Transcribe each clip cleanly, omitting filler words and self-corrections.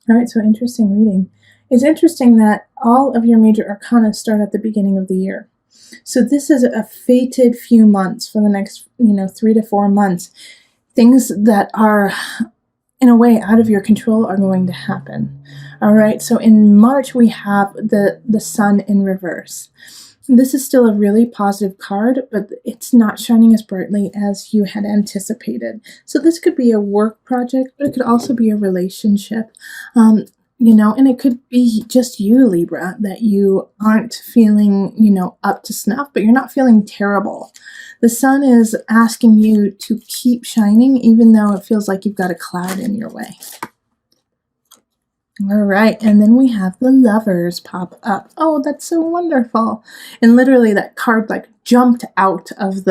All right, so interesting reading. It's interesting that all of your major arcana start at the beginning of the year. So this is a fated few months for the next, 3 to 4 months. Things that are, in a way, out of your control are going to happen. All right, so in March, we have the sun in reverse. This is still a really positive card, but it's not shining as brightly as you had anticipated. So this could be a work project, but it could also be a relationship. And it could be just you, Libra, that you aren't feeling, up to snuff, but you're not feeling terrible. The sun is asking you to keep shining, even though it feels like you've got a cloud in your way. All right, and then we have the Lovers pop up. Oh, that's so wonderful. And literally that card like jumped out of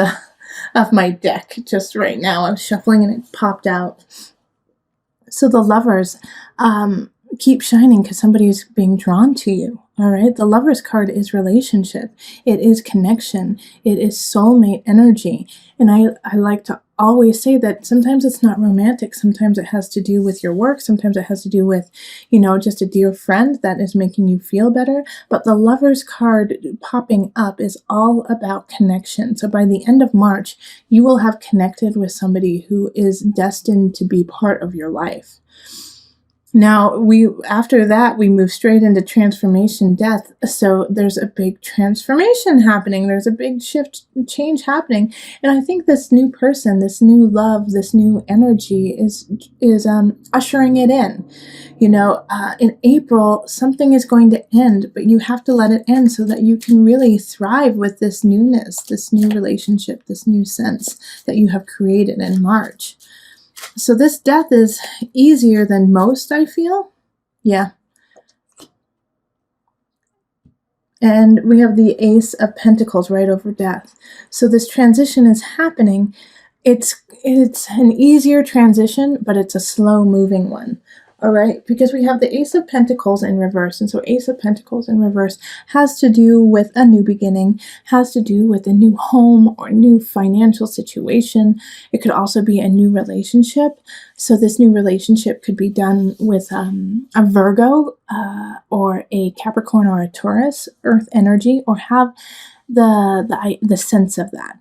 my deck just right now. I was shuffling and it popped out. So the Lovers keep shining because somebody's being drawn to you. All right, the Lovers card is relationship. It is connection. It is soulmate energy. And I like to always say that sometimes it's not romantic. Sometimes it has to do with your work. Sometimes it has to do with, just a dear friend that is making you feel better. But the Lovers card popping up is all about connection. So by the end of March, you will have connected with somebody who is destined to be part of your life. Now, after that, we move straight into transformation death. So there's a big transformation happening. There's a big change happening. And I think this new person, this new love, this new energy is ushering it in. In April, something is going to end, but you have to let it end so that you can really thrive with this newness, this new relationship, this new sense that you have created in March. So this death is easier than most, I feel. Yeah. And we have the Ace of Pentacles right over death. So this transition is happening. It's an easier transition, but it's a slow moving one. All right, because we have the Ace of Pentacles in reverse. And so Ace of Pentacles in reverse has to do with a new beginning, has to do with a new home or new financial situation. It could also be a new relationship. So this new relationship could be done with a Virgo or a Capricorn or a Taurus, earth energy, or have the sense of that.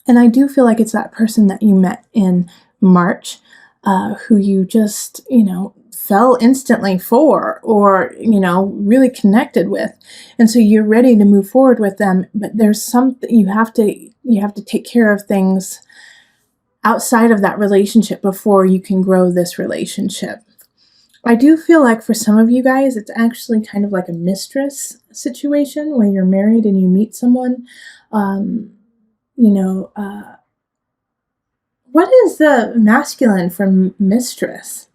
And I do feel like it's that person that you met in March, who you just, fell instantly for or, really connected with. And so you're ready to move forward with them, but there's something you have to take care of things outside of that relationship before you can grow this relationship. I do feel like for some of you guys, it's actually kind of like a mistress situation where you're married and you meet someone, what is the masculine from mistress?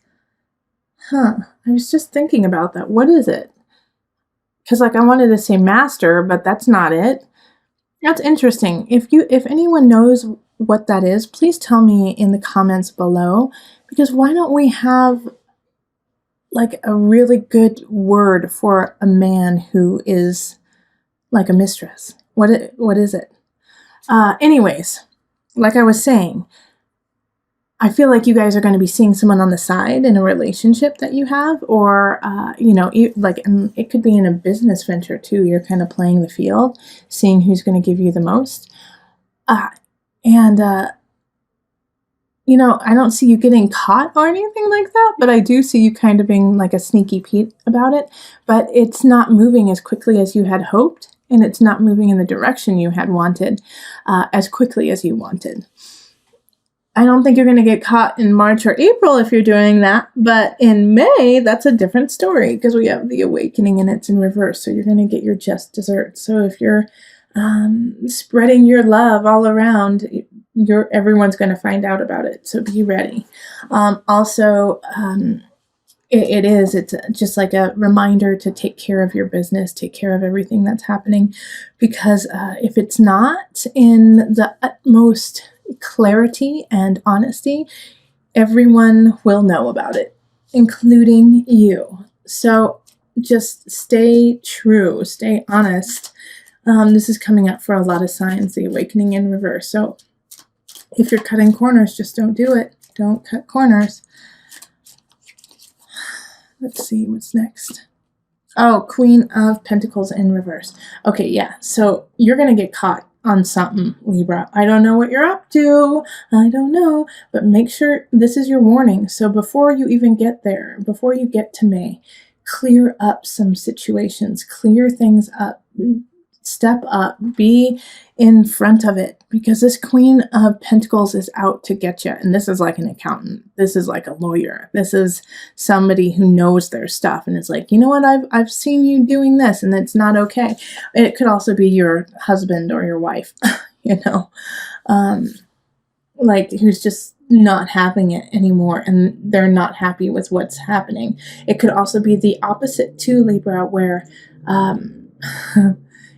I was just thinking about that. What is it? Because I wanted to say master, but that's not it. That's interesting. If anyone knows what that is, please tell me in the comments below. Because why don't we have like a really good word for a man who is like a mistress? What is it? Anyways, like I was saying, I feel like you guys are going to be seeing someone on the side in a relationship that you have, or, and it could be in a business venture too. You're kind of playing the field, seeing who's going to give you the most. I don't see you getting caught or anything like that, but I do see you kind of being like a sneaky Pete about it, but it's not moving as quickly as you had hoped, and it's not moving in the direction you had wanted as quickly as you wanted. I don't think you're going to get caught in March or April if you're doing that, but in May, that's a different story because we have the awakening and it's in reverse, so you're going to get your just desserts. So if you're spreading your love all around, everyone's going to find out about it, so be ready. It's just like a reminder to take care of your business, take care of everything that's happening, because if it's not in the utmost clarity and honesty, everyone will know about it, including you. So just stay true, stay honest. This is coming up for a lot of signs, the awakening in reverse. So if you're cutting corners, just don't do it. Don't cut corners. Let's see what's next. Oh, Queen of Pentacles in reverse. Okay, yeah. So you're going to get caught on something, Libra. I don't know what you're up to. I don't know. But make sure this is your warning. So before you even get there, before you get to May, clear up some situations, clear things up, step up, be in front of it, because this Queen of Pentacles is out to get you. And this is like an accountant. This is like a lawyer. This is somebody who knows their stuff and is like, you know what, I've seen you doing this and it's not okay. It could also be your husband or your wife, you know, like who's just not having it anymore and they're not happy with what's happening. It could also be the opposite too, Libra, where,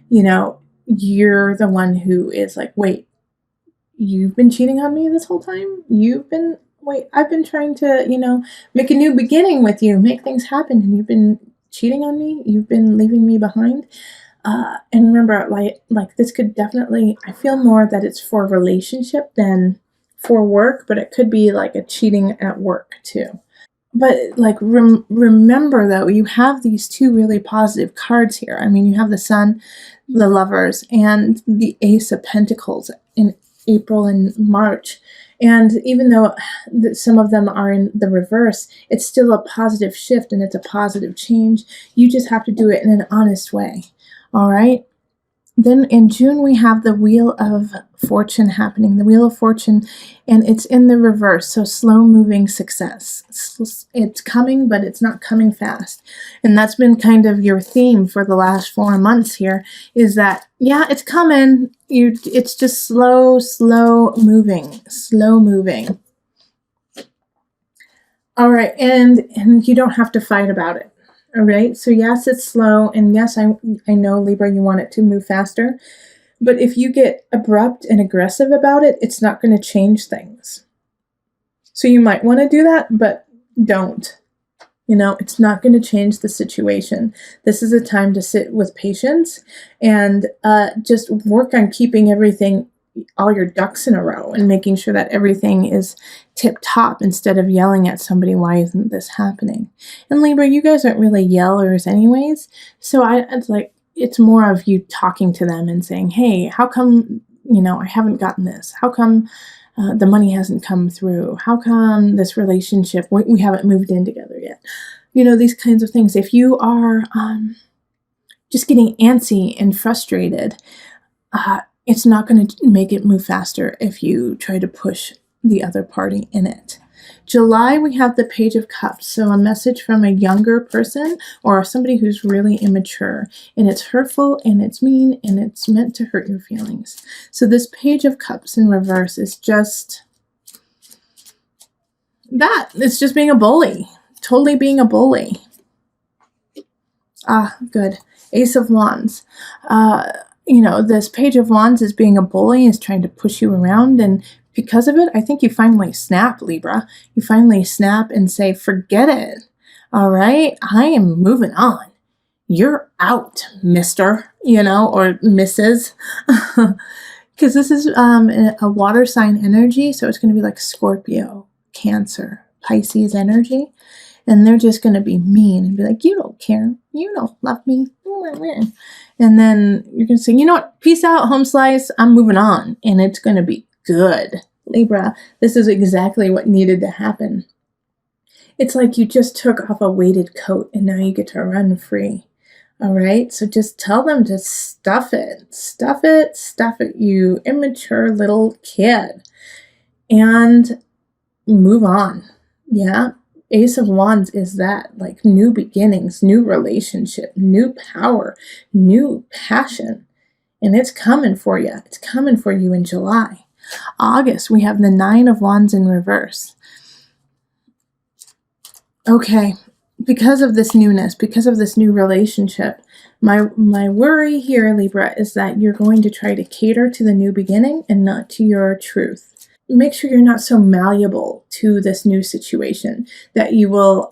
you know, you're the one who is like, wait, you've been cheating on me this whole time? I've been trying to, you know, make a new beginning with you, make things happen, and you've been cheating on me? You've been leaving me behind? And remember, like this could definitely, I feel more that it's for relationship than for work, but it could be like a cheating at work too. But like remember though, you have these two really positive cards here. I mean, you have the Sun, the Lovers, and the Ace of Pentacles in April and March. And even though some of them are in the reverse, it's still a positive shift and it's a positive change. You just have to do it in an honest way. All right. Then in June, we have the Wheel of Fortune happening, the Wheel of Fortune, and it's in the reverse. So slow moving success. It's coming, but it's not coming fast. And that's been kind of your theme for the last 4 months here, is that, yeah, it's coming. It's just slow moving. All right. And you don't have to fight about it. All right, so yes, it's slow, and yes, I know, Libra, you want it to move faster, but if you get abrupt and aggressive about it, it's not going to change things. So you might want to do that, but don't. You know, it's not going to change the situation. This is a time to sit with patience and just work on keeping everything, all your ducks in a row, and making sure that everything is tip top instead of yelling at somebody, why isn't this happening? And Libra, you guys aren't really yellers anyways. So it's more of you talking to them and saying, hey, how come, you know, I haven't gotten this? How come the money hasn't come through? How come this relationship, we haven't moved in together yet? You know, these kinds of things. If you are just getting antsy and frustrated, it's not going to make it move faster if you try to push the other party in it. July, we have the Page of Cups. So a message from a younger person or somebody who's really immature. And it's hurtful and it's mean and it's meant to hurt your feelings. So this Page of Cups in reverse is just that. It's just being a bully. Totally being a bully. Ah, good. Ace of Wands. You know, this Page of Wands is being a bully, is trying to push you around, and because of it, I think you finally snap, Libra. You finally snap and say, forget it. All right, I am moving on. You're out, mister, you know, or Mrs. Because this is a water sign energy, so it's going to be like Scorpio, Cancer, Pisces energy. And they're just going to be mean and be like, you don't care. You don't love me. And then you're going to say, you know what? Peace out, home slice. I'm moving on. And it's going to be good. Libra, this is exactly what needed to happen. It's like you just took off a weighted coat and now you get to run free. All right? So just tell them to stuff it. Stuff it, you immature little kid. And move on. Yeah? Ace of Wands is that, like new beginnings, new relationship, new power, new passion. And it's coming for you. It's coming for you in July. August, we have the Nine of Wands in reverse. Okay, because of this newness, because of this new relationship, my worry here, Libra, is that you're going to try to cater to the new beginning and not to your truth. Make sure you're not so malleable to this new situation that you will,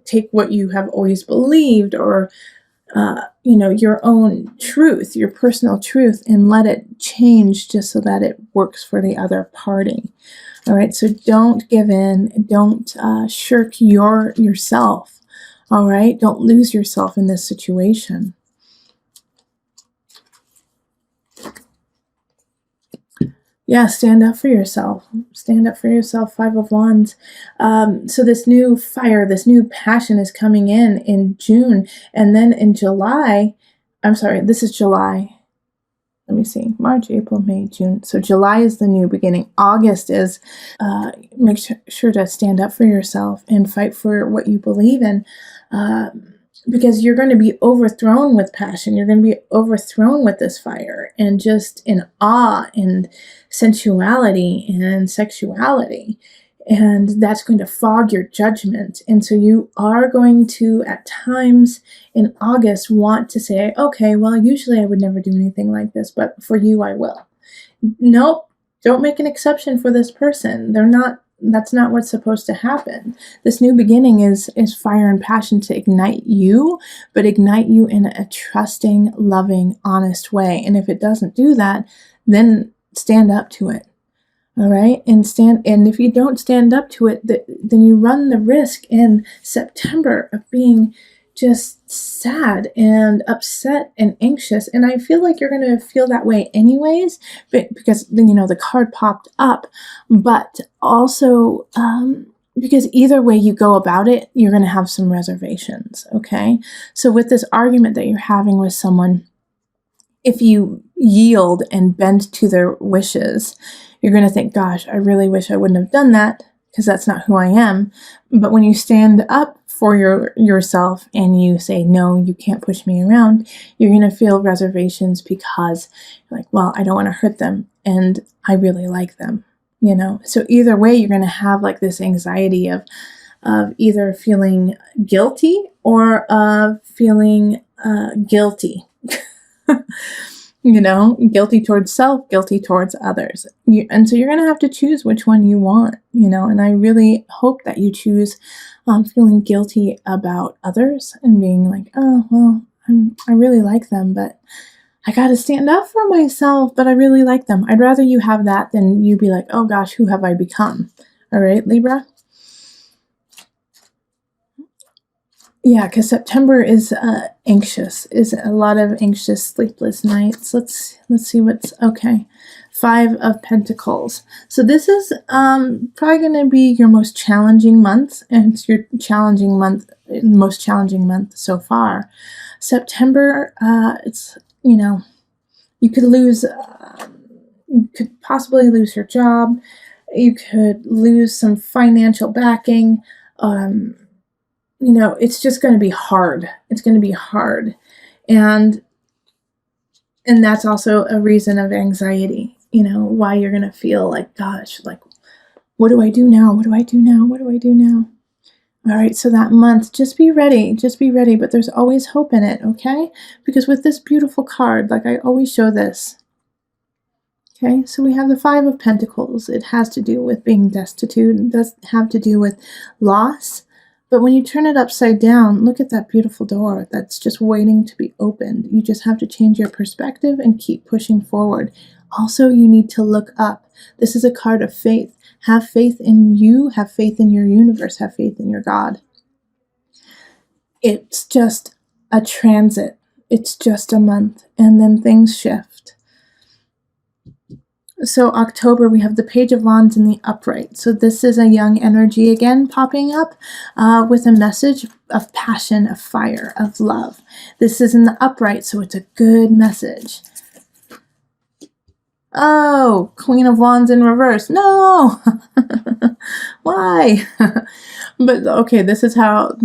take what you have always believed or, your own truth, your personal truth, and let it change just so that it works for the other party. All right. So don't give in. Don't shirk yourself. All right? Don't lose yourself in this situation. Yeah, stand up for yourself. Stand up for yourself, Five of Wands. So this new fire, this new passion is coming in June. And then in July, I'm sorry, this is July. Let me see, March, April, May, June. So July is the new beginning. August is, make sure to stand up for yourself and fight for what you believe in. Because you're going to be overthrown with passion. You're going to be overthrown with this fire and just in awe and sensuality and sexuality. And that's going to fog your judgment. And so you are going to, at times in August, want to say, okay, well, usually I would never do anything like this, but for you, I will. Nope, don't make an exception for this person. That's not what's supposed to happen. This new beginning is fire and passion to ignite you, but ignite you in a trusting, loving, honest way. And if it doesn't do that, then stand up to it. All right. And if you don't stand up to it, then you run the risk in September of being just sad and upset and anxious. And I feel like you're going to feel that way anyways, because, the card popped up, but also, because either way you go about it, you're going to have some reservations. Okay. So with this argument that you're having with someone, if you yield and bend to their wishes, you're going to think, gosh, I really wish I wouldn't have done that because that's not who I am. But when you stand up for yourself and you say, no, you can't push me around, you're going to feel reservations because you're like, well, I don't want to hurt them and I really like them, So either way, you're going to have like this anxiety of either feeling guilty or of feeling guilty. Guilty towards self, guilty towards others. And so you're going to have to choose which one you want, and I really hope that you choose feeling guilty about others and being like, oh, well, I really like them, but I got to stand up for myself, but I really like them. I'd rather you have that than you be like, oh gosh, who have I become? All right, Libra? Yeah, because September is anxious, is a lot of anxious, sleepless nights. Let's see what's okay. 5 of Pentacles. So this is probably going to be your most challenging month, and it's your most challenging month so far. September, it's you could possibly lose your job. You could lose some financial backing. It's just going to be hard. It's going to be hard. And that's also a reason of anxiety, why you're going to feel like, gosh, like, what do I do now? What do I do now? What do I do now? All right. So that month, just be ready, but there's always hope in it. Okay. Because with this beautiful card, like I always show this. Okay. So we have the 5 of Pentacles. It has to do with being destitute. It does have to do with loss. But when you turn it upside down, look at that beautiful door that's just waiting to be opened. You just have to change your perspective and keep pushing forward. Also, you need to look up. This is a card of faith. Have faith in you, have faith in your universe, have faith in your God. It's just a transit. It's just a month, and then things shift. So October, we have the Page of Wands in the upright. So this is a young energy again popping up with a message of passion, of fire, of love. This is in the upright, so it's a good message. Oh, Queen of Wands in reverse. No! Why? But okay, this is how...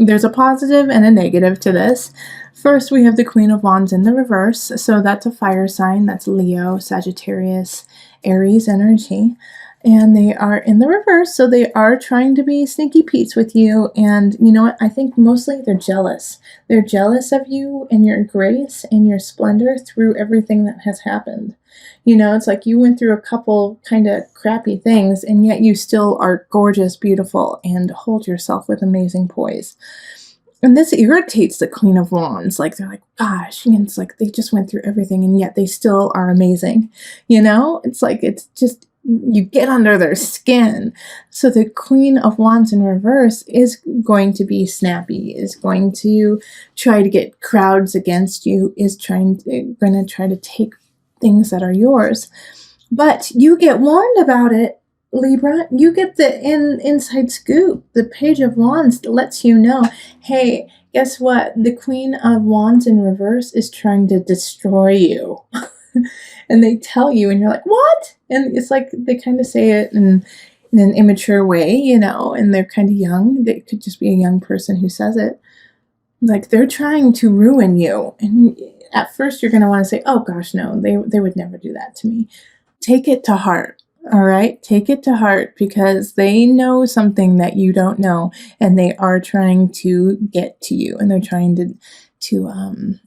There's a positive and a negative to this. First, we have the Queen of Wands in the reverse. So that's a fire sign. That's Leo, Sagittarius, Aries energy. And they are in the reverse. So they are trying to be sneaky Pete's with you. And you know what? I think mostly they're jealous. They're jealous of you and your grace and your splendor through everything that has happened. It's like you went through a couple kind of crappy things, and yet you still are gorgeous, beautiful, and hold yourself with amazing poise. And this irritates the Queen of Wands. Like, they're like, gosh, it's like they just went through everything, and yet they still are amazing. It's like, it's just you get under their skin. So the Queen of Wands in reverse is going to be snappy, is going to try to get crowds against you, is going to try to take things that are yours. But you get warned about it, Libra. You get the inside scoop. The Page of Wands lets you know, hey, guess what? The Queen of Wands in reverse is trying to destroy you. And they tell you, and you're like, what? And it's like they kind of say it in an immature way, and they're kind of young. They could just be a young person who says it. Like, they're trying to ruin you. And at first you're going to want to say, oh gosh, no, they would never do that to me. Take it to heart. All right. Take it to heart, because they know something that you don't know, and they are trying to get to you, and they're trying to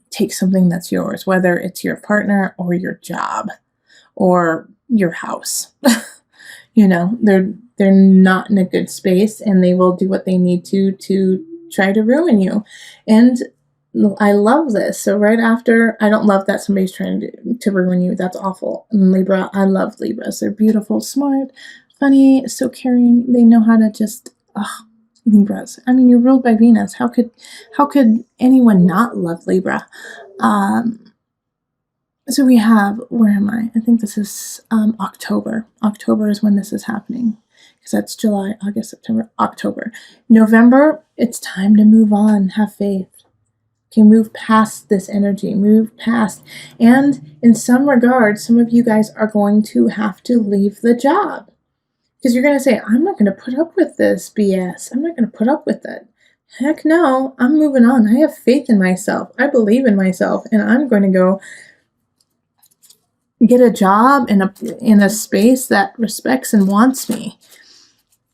take something that's yours, whether it's your partner or your job or your house. They're not in a good space, and they will do what they need to try to ruin you. And I love this. So right after, I don't love that somebody's trying to ruin you. That's awful. And Libra, I love Libras. They're beautiful, smart, funny, so caring. They know how to just, Libras. I mean, you're ruled by Venus. How could anyone not love Libra? So we have, where am I? I think this is October. October is when this is happening, because that's July, August, September, October. November, it's time to move on. Have faith. Okay, move past this energy, move past. And in some regards, some of you guys are going to have to leave the job, because you're going to say, I'm not going to put up with this BS. I'm not going to put up with it. Heck no, I'm moving on. I have faith in myself. I believe in myself, and I'm going to go get a job in a space that respects and wants me.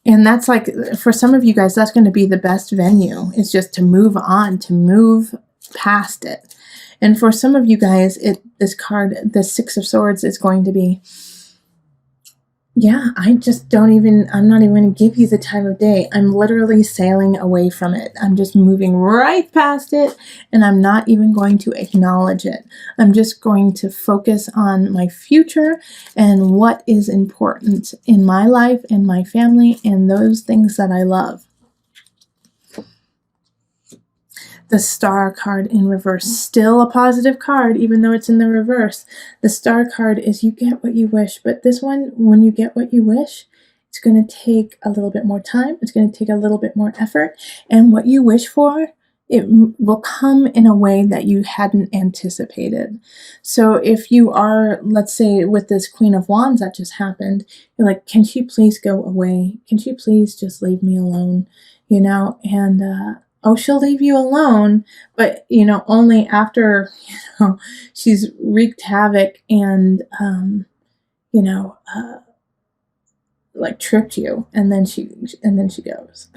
And that's like, for some of you guys, that's going to be the best venue, is just to move on, to move past it. And for some of you guys, this card, the Six of Swords, is going to be, I'm not even going to give you the time of day. I'm literally sailing away from it. I'm just moving right past it, and I'm not even going to acknowledge it. I'm just going to focus on my future and what is important in my life and my family and those things that I love. The Star card in reverse, still a positive card, even though it's in the reverse. The Star card is you get what you wish, but this one, when you get what you wish, it's going to take a little bit more time. It's going to take a little bit more effort. And what you wish for, it will come in a way that you hadn't anticipated. So if you are, let's say with this Queen of Wands that just happened, you're like, can she please go away? Can she please just leave me alone? She'll leave you alone, but, only after, she's wreaked havoc and, tripped you, and then she goes.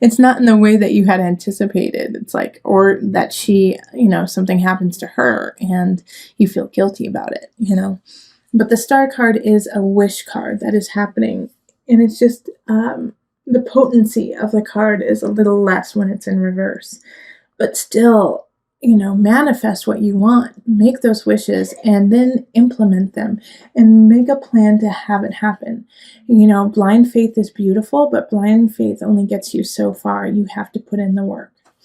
It's not in the way that you had anticipated. It's like, or that she, something happens to her and you feel guilty about it, But the Star card is a wish card that is happening, and it's just, the potency of the card is a little less when it's in reverse. But still, manifest what you want. Make those wishes and then implement them and make a plan to have it happen. Blind faith is beautiful, but blind faith only gets you so far. You have to put in the work.